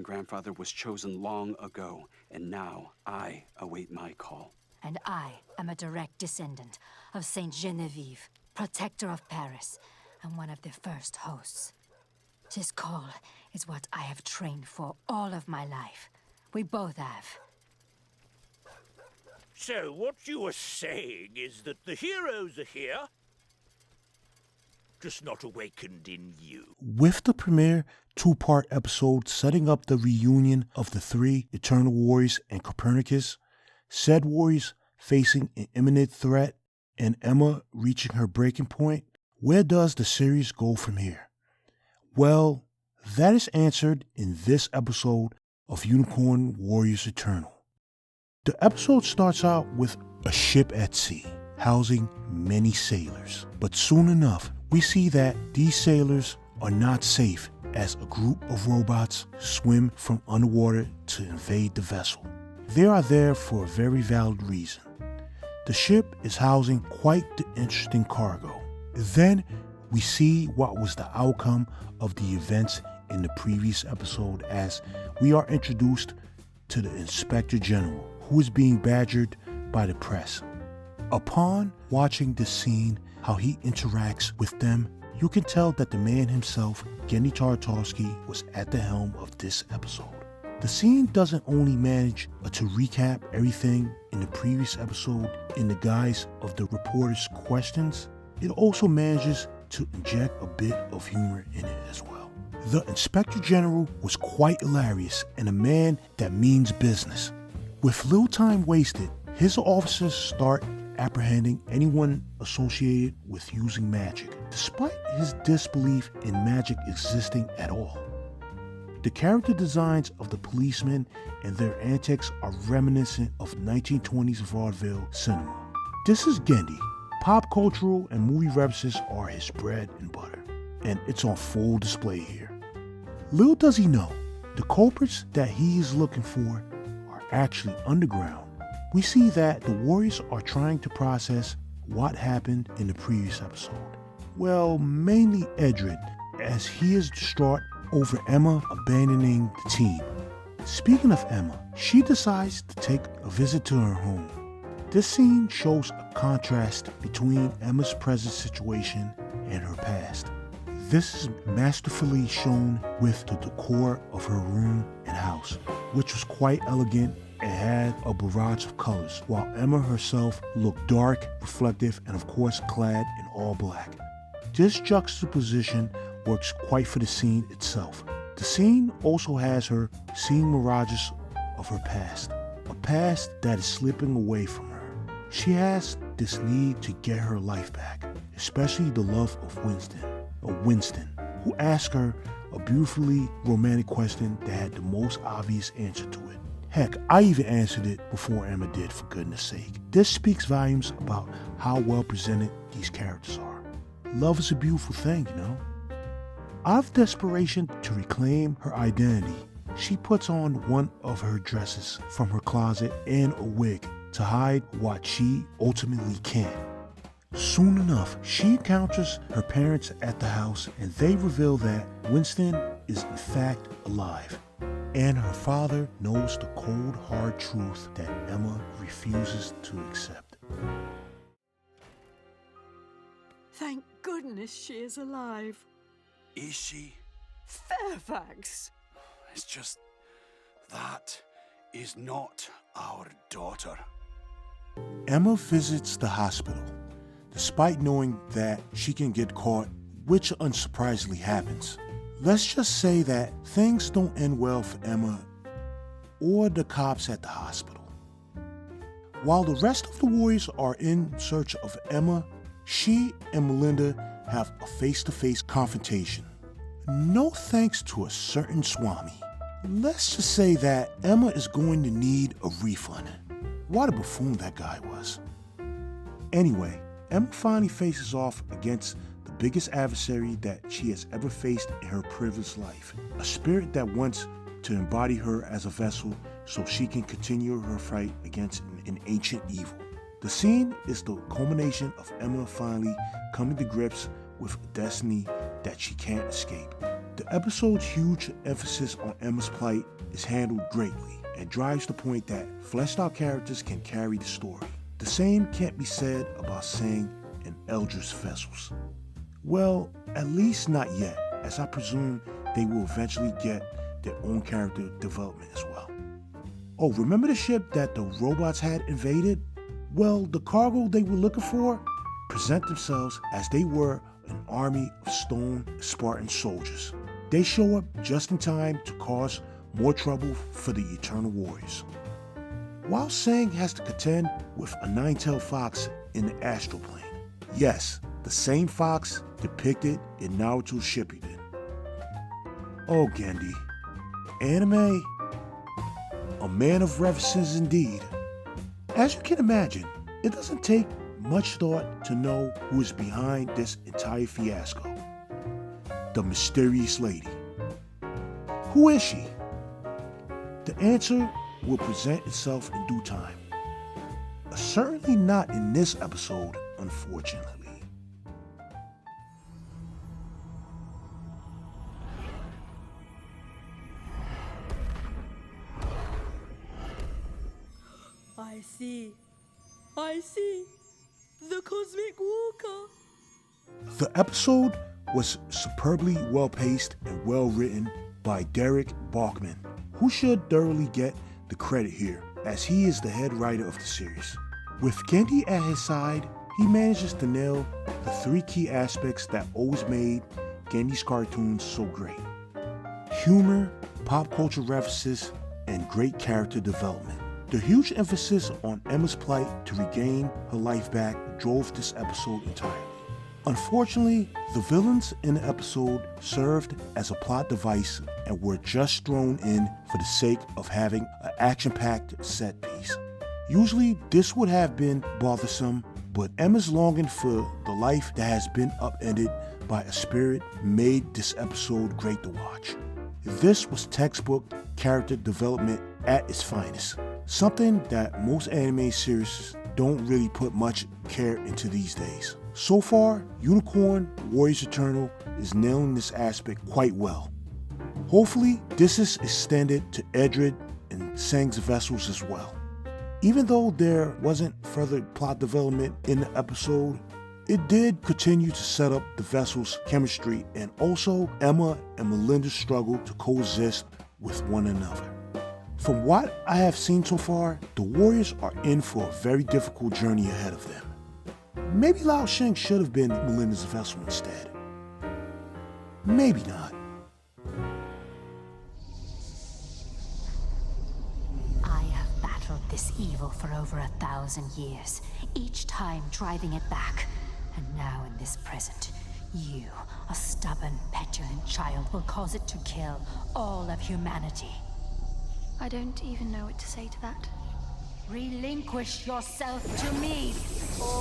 grandfather was chosen long ago, and now I await my call. And I am a direct descendant of Saint Genevieve, protector of Paris, and one of the first hosts. This call is what I have trained for all of my life. We both have. So what you are saying is that the heroes are here, just not awakened in you. With the premiere two-part episode setting up the reunion of the three Eternal Warriors and Copernicus, said warriors facing an imminent threat, and Emma reaching her breaking point, where does the series go from here? Well, that is answered in this episode of Unicorn Warriors Eternal. The episode starts out with a ship at sea, housing many sailors. But soon enough, we see that these sailors are not safe as a group of robots swim from underwater to invade the vessel. They are there for a very valid reason. The ship is housing quite the interesting cargo. Then we see what was the outcome of the events in the previous episode as we are introduced to the Inspector General, who is being badgered by the press. Upon watching this scene, how he interacts with them, you can tell that the man himself, Genndy Tartakovsky, was at the helm of this episode. The scene doesn't only manage to recap everything in the previous episode in the guise of the reporter's questions, it also manages to inject a bit of humor in it as well. The Inspector General was quite hilarious and a man that means business. With little time wasted, his officers start apprehending anyone associated with using magic, despite his disbelief in magic existing at all. The character designs of the policemen and their antics are reminiscent of 1920s vaudeville cinema. This is Genndy. Pop cultural and movie references are his bread and butter, and it's on full display here. Little does he know, the culprits that he is looking for are actually underground. We see that the Warriors are trying to process what happened in the previous episode. Well, mainly Edred, as he is distraught over Emma abandoning the team. Speaking of Emma, she decides to take a visit to her home. This scene shows a contrast between Emma's present situation and her past. This is masterfully shown with the decor of her room and house, which was quite elegant and had a barrage of colors, while Emma herself looked dark, reflective, and of course clad in all black. This juxtaposition works quite for the scene itself. The scene also has her seeing mirages of her past, a past that is slipping away from her. She has this need to get her life back, especially the love of Winston, who asks her a beautifully romantic question that had the most obvious answer to it. Heck, I even answered it before Emma did, for goodness sake. This speaks volumes about how well presented these characters are. Love is a beautiful thing, you know? Out of desperation to reclaim her identity, she puts on one of her dresses from her closet and a wig to hide what she ultimately can't. Soon enough, she encounters her parents at the house and they reveal that Winston is in fact alive. And her father knows the cold, hard truth that Emma refuses to accept. Thank goodness she is alive. Is she? Fairfax! It's just that is not our daughter. Emma visits the hospital, despite knowing that she can get caught, which unsurprisingly happens. Let's just say that things don't end well for Emma or the cops at the hospital. While the rest of the Warriors are in search of Emma, she and Melinda have a face-to-face confrontation. No thanks to a certain Swami. Let's just say that Emma is going to need a refund. What a buffoon that guy was. Anyway, Emma finally faces off against the biggest adversary that she has ever faced in her privileged life, a spirit that wants to embody her as a vessel so she can continue her fight against an ancient evil. The scene is the culmination of Emma finally coming to grips with a destiny that she can't escape. The episode's huge emphasis on Emma's plight is handled greatly and drives the point that fleshed out characters can carry the story. The same can't be said about Sang and Eldrid's vessels. Well, at least not yet, as I presume they will eventually get their own character development as well. Oh, remember the ship that the robots had invaded? Well, the cargo they were looking for present themselves as they were an army of stone Spartan soldiers. They show up just in time to cause more trouble for the Eternal Warriors. While Sang has to contend with a nine-tailed fox in the astral plane. Yes, the same fox depicted in Naruto's Shippuden. Oh, Gendy. Anime? A man of references indeed. As you can imagine, it doesn't take much thought to know who is behind this entire fiasco. The mysterious lady. Who is she? The answer will present itself in due time. Certainly not in this episode, unfortunately. I see. The Cosmic Walker. The episode was superbly well-paced and well-written by Derek Bachman, who should thoroughly get the credit here, as he is the head writer of the series. With Gendy at his side, he manages to nail the three key aspects that always made Gendy's cartoons so great: humor, pop culture references, and great character development. The huge emphasis on Emma's plight to regain her life back drove this episode entirely. Unfortunately, the villains in the episode served as a plot device and were just thrown in for the sake of having an action-packed set piece. Usually, this would have been bothersome, but Emma's longing for the life that has been upended by a spirit made this episode great to watch. This was textbook character development at its finest, something that most anime series don't really put much care into these days. So far, Unicorn Warriors Eternal is nailing this aspect quite well. Hopefully, this is extended to Edred and Sang's vessels as well. Even though there wasn't further plot development in the episode, it did continue to set up the vessels' chemistry and also Emma and Melinda's struggle to coexist with one another. From what I have seen so far, the Warriors are in for a very difficult journey ahead of them. Maybe Lao Sheng should have been Melinda's vessel instead. Maybe not. I have battled this evil for over 1,000 years, each time driving it back. And now in this present, you, a stubborn, petulant child, will cause it to kill all of humanity. I don't even know what to say to that. Relinquish yourself to me, or